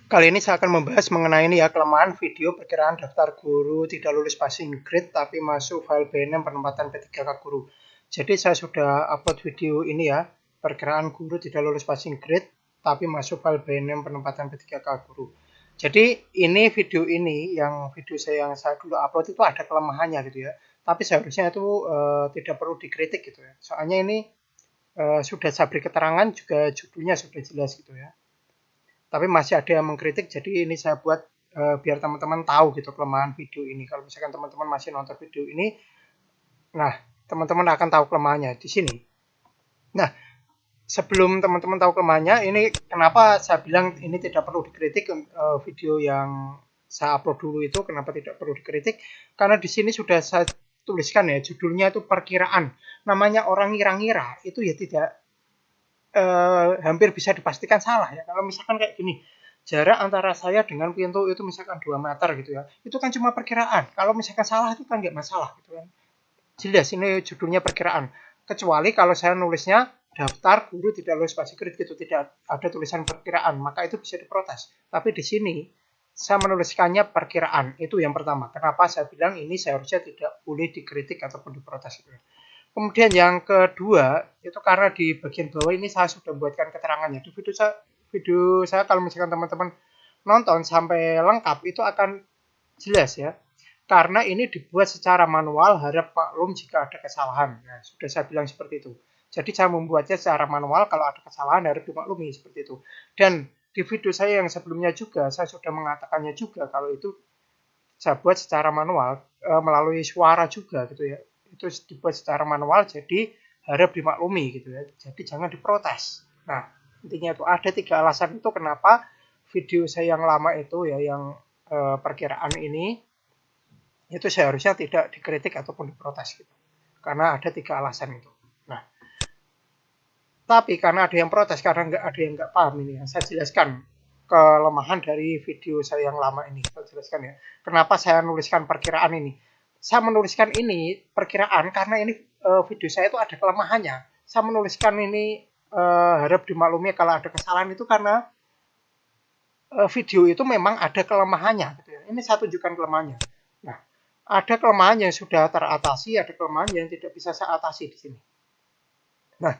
Kali ini saya akan membahas mengenai ini ya, kelemahan video perkiraan daftar guru tidak lulus passing grade tapi masuk file BNM penempatan P3K guru. Jadi saya sudah upload video ini ya, perkiraan guru tidak lulus passing grade tapi masuk file BNM penempatan P3K guru. Jadi ini video saya yang saya dulu upload itu ada kelemahannya gitu ya. Tapi seharusnya itu tidak perlu dikritik gitu ya. Soalnya ini sudah saya beri keterangan juga judulnya sudah jelas gitu ya. Tapi masih ada yang mengkritik, jadi ini saya buat biar teman-teman tahu gitu kelemahan video ini. Kalau misalkan teman-teman masih nonton video ini, nah teman-teman akan tahu kelemahannya di sini. Nah, sebelum teman-teman tahu kelemahannya, ini kenapa saya bilang ini tidak perlu dikritik, video yang saya upload dulu itu kenapa tidak perlu dikritik, karena di sini sudah saya tuliskan ya, judulnya itu perkiraan. Namanya orang ngira-ngira, itu ya tidak hampir bisa dipastikan salah ya. Kalau misalkan kayak gini, jarak antara saya dengan pintu itu misalkan 2 meter gitu ya, itu kan cuma perkiraan. Kalau misalkan salah itu kan nggak masalah gitu kan. Jelas ini judulnya perkiraan. Kecuali kalau saya nulisnya daftar guru tidak lulus passing grade gitu, tidak ada tulisan perkiraan, maka itu bisa diprotes. Tapi di sini saya menuliskannya perkiraan, itu yang pertama. Kenapa saya bilang ini seharusnya tidak boleh dikritik ataupun diprotes gitu. Kemudian yang kedua, itu karena di bagian bawah ini saya sudah buatkan keterangannya. Di video saya kalau misalkan teman-teman nonton sampai lengkap itu akan jelas ya. Karena ini dibuat secara manual, harap maklum jika ada kesalahan. Nah, sudah saya bilang seperti itu. Jadi saya membuatnya secara manual, kalau ada kesalahan harap dimaklumi seperti itu. Dan di video saya yang sebelumnya juga, saya sudah mengatakannya juga kalau itu saya buat secara manual, melalui suara juga gitu ya. Itu dibuat secara manual, jadi harap dimaklumi gitu ya. Jadi jangan diprotes. Nah, intinya itu ada 3 alasan itu kenapa video saya yang lama itu ya, yang perkiraan ini itu seharusnya tidak dikritik ataupun diprotes gitu. Karena ada 3 alasan itu. Nah, tapi karena ada yang protes, karena ada yang nggak paham ini ya, saya jelaskan kelemahan dari video saya yang lama ini. Saya jelaskan ya, kenapa saya nuliskan perkiraan ini. Saya menuliskan ini perkiraan karena ini video saya itu ada kelemahannya. Saya menuliskan ini harap dimaklumi kalau ada kesalahan itu karena video itu memang ada kelemahannya gitu ya. Ini saya tunjukkan kelemahannya. Nah, ada kelemahan yang sudah teratasi, ada kelemahan yang tidak bisa saya atasi di sini. Nah,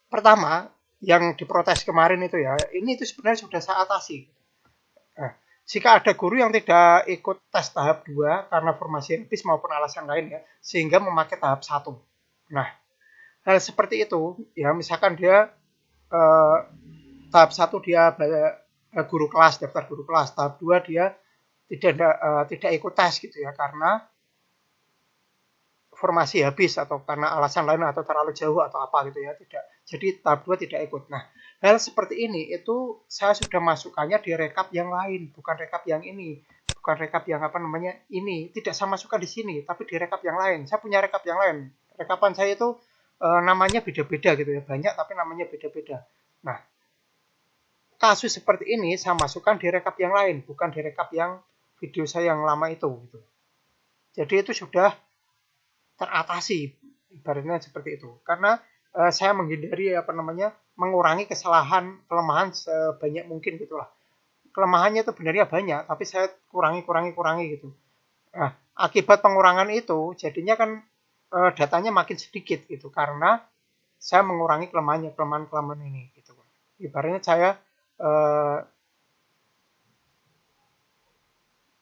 pertama yang diprotes kemarin itu ya, ini itu sebenarnya sudah saya atasi. Nah, jika ada guru yang tidak ikut tes tahap 2 karena formasi habis maupun alasan lain ya, sehingga memakai tahap 1. Nah, hal seperti itu ya, misalkan dia tahap 1 dia guru kelas, daftar guru kelas, tahap 2 dia tidak ikut tes gitu ya, karena formasi habis atau karena alasan lain atau terlalu jauh atau apa gitu ya, tidak. Jadi tahap 2 tidak ikut. Nah, hal seperti ini itu saya sudah masukkannya di rekap yang lain, bukan rekap yang ini. Bukan rekap yang apa namanya ini, tidak saya masukkan di sini, tapi di rekap yang lain. Saya punya rekap yang lain. Rekapan saya itu namanya beda-beda gitu ya, banyak tapi namanya beda-beda. Nah, kasus seperti ini saya masukkan di rekap yang lain, bukan di rekap yang video saya yang lama itu gitu. Jadi itu sudah teratasi, ibaratnya seperti itu. Karena saya menghindari apa namanya mengurangi kesalahan, kelemahan sebanyak mungkin gitulah. Kelemahannya itu benarnya banyak, tapi saya kurangi gitu. Nah, akibat pengurangan itu jadinya kan datanya makin sedikit gitu, karena saya mengurangi kelemahan ini gitu. Ibaratnya saya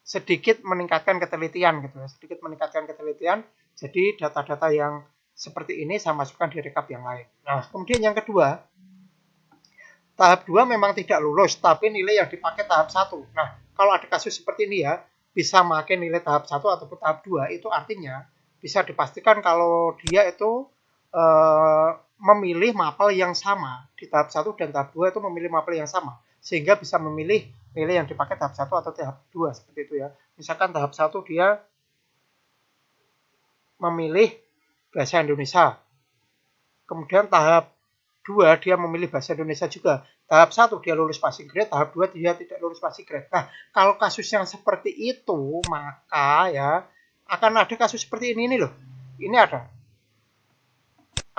sedikit meningkatkan ketelitian gitu ya, sedikit meningkatkan ketelitian. Jadi data-data yang seperti ini saya masukkan di rekap yang lain. Nah, kemudian yang kedua, tahap 2 memang tidak lulus, tapi nilai yang dipakai tahap 1. Nah, kalau ada kasus seperti ini ya, bisa pakai nilai tahap 1 ataupun tahap 2, itu artinya bisa dipastikan kalau dia itu memilih mapel yang sama. Di tahap 1 dan tahap 2 itu memilih mapel yang sama, sehingga bisa memilih nilai yang dipakai tahap 1 atau tahap 2 seperti itu ya. Misalkan tahap 1 dia memilih bahasa Indonesia. Kemudian tahap 2 dia memilih bahasa Indonesia juga. Tahap 1 dia lulus passing grade, tahap 2 dia tidak lulus passing grade. Nah, kalau kasus yang seperti itu, maka ya akan ada kasus seperti ini loh. Ini ada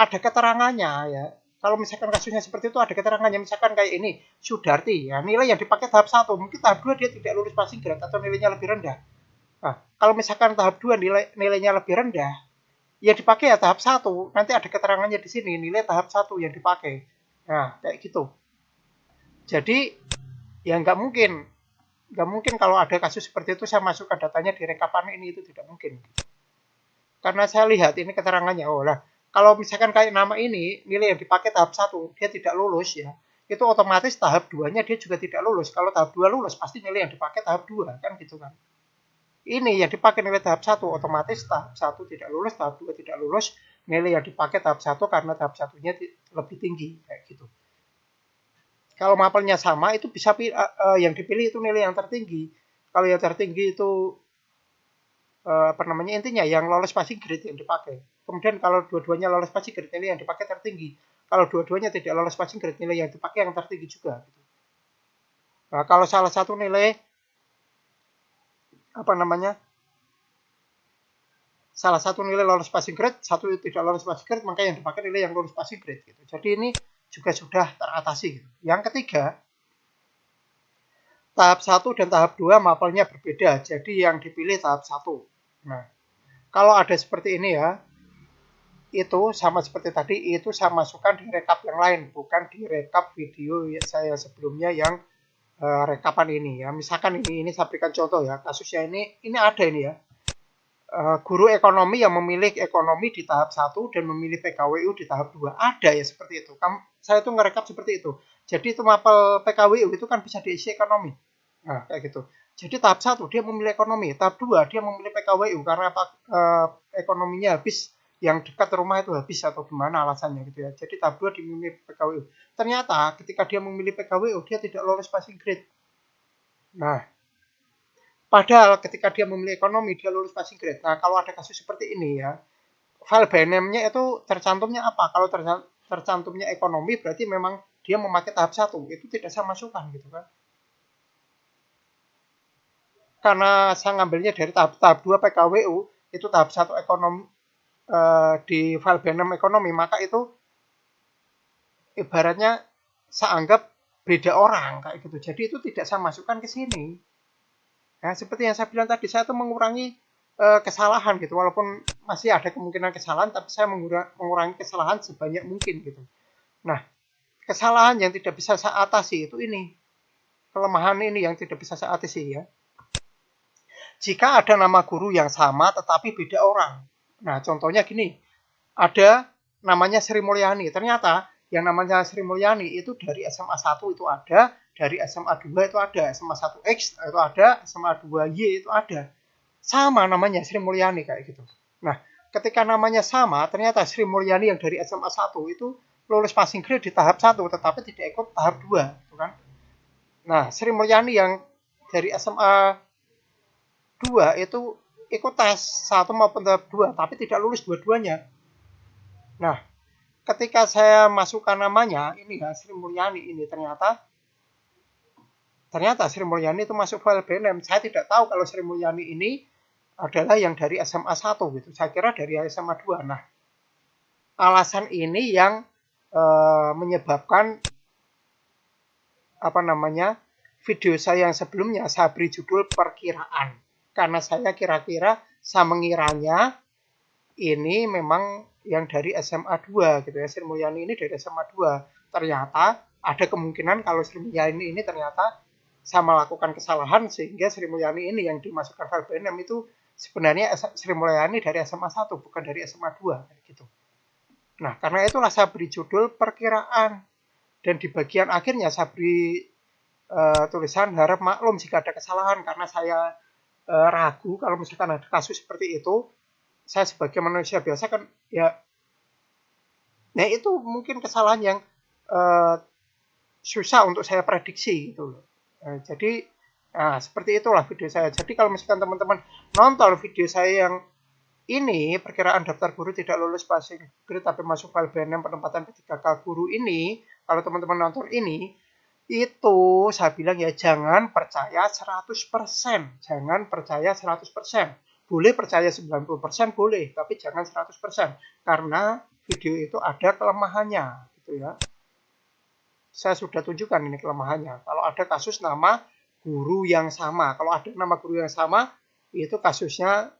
keterangannya ya. Kalau misalkan kasusnya seperti itu ada keterangannya, misalkan kayak ini, Sudarti, ya nilai yang dipakai tahap 1, mungkin tahap 2 dia tidak lulus passing grade atau nilainya lebih rendah. Nah, kalau misalkan tahap 2 nilainya lebih rendah, ya dipakai ya tahap 1, nanti ada keterangannya di sini, nilai tahap 1 yang dipakai. Nah, kayak gitu. Jadi, ya nggak mungkin kalau ada kasus seperti itu saya masukkan datanya di rekapan ini, itu tidak mungkin. Karena saya lihat ini keterangannya, oh lah, kalau misalkan kayak nama ini, nilai yang dipakai tahap 1, dia tidak lulus ya, itu otomatis tahap 2-nya dia juga tidak lulus. Kalau tahap 2 lulus, pasti nilai yang dipakai tahap 2, kan gitu kan. Ini yang dipakai nilai tahap 1, otomatis tahap 1 tidak lulus, tahap 2 tidak lulus, nilai yang dipakai tahap 1 karena tahap 1-nya lebih tinggi, kayak gitu. Kalau mapelnya sama, itu bisa yang dipilih itu nilai yang tertinggi. Kalau yang tertinggi itu intinya yang lolos passing grade yang dipakai. Kemudian kalau dua-duanya lolos passing grade, nilai yang dipakai tertinggi. Kalau dua-duanya tidak lolos passing grade, nilai yang dipakai yang tertinggi juga. Nah, kalau salah satu nilai salah satu nilai lolos passing grade, satu tidak lolos passing grade, maka yang dipakai nilai yang lolos passing grade. Gitu. Jadi ini juga sudah teratasi. Gitu. Yang ketiga, tahap 1 dan tahap 2 mapelnya berbeda. Jadi yang dipilih tahap 1. Nah, kalau ada seperti ini ya, itu sama seperti tadi, itu saya masukkan di rekap yang lain, bukan di rekap video saya sebelumnya yang rekapan ini ya. Misalkan ini saya berikan contoh ya, kasusnya ini ada ini ya. Guru ekonomi yang memilih ekonomi di tahap 1 dan memilih PKWU di tahap 2. Ada ya seperti itu. Saya tuh ngerekap seperti itu. Jadi itu mapel PKWU itu kan bisa diisi ekonomi. Nah, kayak gitu. Jadi tahap 1 dia memilih ekonomi, tahap 2 dia memilih PKWU karena ekonominya habis, yang dekat rumah itu habis atau gimana alasannya gitu ya. Jadi tahap 2 dimilih PKWU. Ternyata ketika dia memilih PKWU dia tidak lolos passing grade. Nah, padahal ketika dia memilih ekonomi dia lulus passing grade. Nah, kalau ada kasus seperti ini ya, file BNM-nya itu tercantumnya apa? Kalau tercantumnya ekonomi berarti memang dia memakai tahap 1. Itu tidak saya masukkan gitu kan. Karena saya ngambilnya dari tahap 2 PKWU, itu tahap 1 ekonomi di file BNM ekonomi, maka itu ibaratnya saya anggap beda orang kayak gitu. Jadi itu tidak saya masukkan ke sini. Nah, seperti yang saya bilang tadi, saya tuh mengurangi kesalahan gitu. Walaupun masih ada kemungkinan kesalahan, tapi saya mengurangi kesalahan sebanyak mungkin gitu. Nah, kesalahan yang tidak bisa saya atasi itu ini. Kelemahan ini yang tidak bisa saya atasi ya. Jika ada nama guru yang sama tetapi beda orang. Nah, contohnya gini. Ada namanya Sri Mulyani. Ternyata yang namanya Sri Mulyani itu dari SMA 1 itu ada, dari SMA 2 itu ada, SMA 1X itu ada, SMA 2Y itu ada. Sama namanya Sri Mulyani kayak gitu. Nah, ketika namanya sama, ternyata Sri Mulyani yang dari SMA 1 itu lulus passing grade di tahap 1 tetapi tidak ikut tahap 2, gitu kan. Nah, Sri Mulyani yang dari SMA 2 itu ikut tes 1 maupun tahap 2 tapi tidak lulus dua-duanya. Nah, ketika saya masukkan namanya, ini ya Sri Mulyani ini ternyata Sri Mulyani itu masuk file BNM. Saya tidak tahu kalau Sri Mulyani ini adalah yang dari SMA 1 gitu. Saya kira dari SMA 2. Nah, alasan ini yang menyebabkan video saya yang sebelumnya saya beri judul perkiraan. Karena saya saya mengiranya ini memang yang dari SMA 2 gitu ya. Sri Mulyani ini dari SMA 2. Ternyata ada kemungkinan kalau Sri Mulyani ini ternyata saya melakukan kesalahan sehingga Sri Mulyani ini yang dimasukkan file BNM itu sebenarnya Sri Mulyani dari SMA 1 bukan dari SMA 2 gitu. Nah, karena itulah saya beri judul perkiraan dan di bagian akhirnya saya beri tulisan harap maklum jika ada kesalahan karena saya ragu kalau misalkan ada kasus seperti itu. Saya sebagai manusia biasa kan ya itu mungkin kesalahan yang susah untuk saya prediksi gitu loh. Jadi seperti itulah video saya. Jadi kalau misalkan teman-teman nonton video saya yang ini perkiraan daftar guru tidak lulus passing grade tapi masuk file BNM penempatan P3K guru ini, kalau teman-teman nonton ini, itu saya bilang ya jangan percaya 100%. Jangan percaya 100%. Boleh percaya 90% boleh, tapi jangan 100%. Karena video itu ada kelemahannya. Gitu gitu ya. Saya sudah tunjukkan ini kelemahannya. Kalau ada kasus nama guru yang sama, kalau ada nama guru yang sama, itu kasusnya,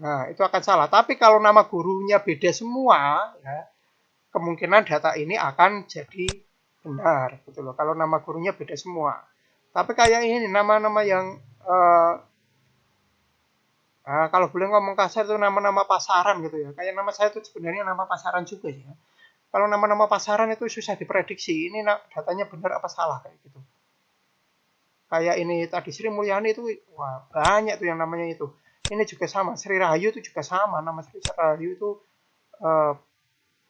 nah itu akan salah. Tapi kalau nama gurunya beda semua, ya, kemungkinan data ini akan jadi benar, gitu loh. Kalau nama gurunya beda semua. Tapi kayak ini nama-nama yang kalau boleh ngomong kasar itu nama-nama pasaran gitu ya. Kayak nama saya itu sebenarnya nama pasaran juga ya. Kalau nama-nama pasaran itu susah diprediksi. Ini datanya benar apa salah kayak gitu. Kayak ini tadi Sri Mulyani itu, wah banyak tuh yang namanya itu. Ini juga sama. Sri Rahayu itu juga sama. Nama Sri Rahayu itu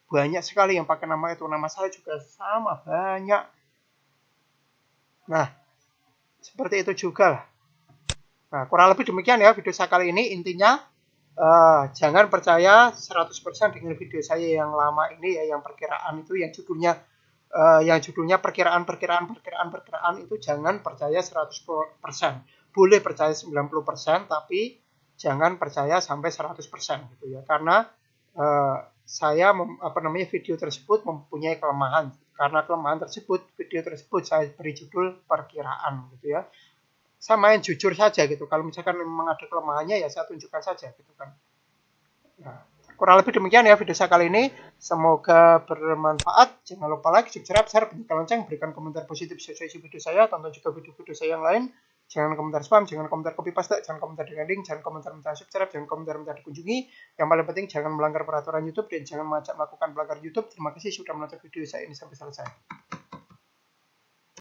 banyak sekali yang pakai nama itu. Nama saya juga sama banyak. Nah, seperti itu juga lah. Nah, kurang lebih demikian ya video saya kali ini. Intinya jangan percaya 100% dengan video saya yang lama ini ya, yang perkiraan itu, yang judulnya perkiraan itu jangan percaya 100%. Boleh percaya 90%, tapi jangan percaya sampai 100% gitu ya. Karena saya video tersebut mempunyai kelemahan. Karena kelemahan tersebut, video tersebut saya beri judul perkiraan gitu ya. Saya main jujur saja gitu. Kalau misalkan memang ada kelemahannya ya saya tunjukkan saja gitu kan. Nah, kurang lebih demikian ya video saya kali ini. Semoga bermanfaat. Jangan lupa like, subscribe, share, bunyikan lonceng, berikan komentar positif sesuai isi video saya. Tonton juga video-video saya yang lain. Jangan komentar spam, jangan komentar copy paste, jangan komentar dengan link, jangan komentar minta subscribe, jangan komentar minta dikunjungi. Yang paling penting jangan melanggar peraturan YouTube dan jangan mengajak melakukan pelanggar YouTube. Terima kasih sudah menonton video saya ini sampai selesai.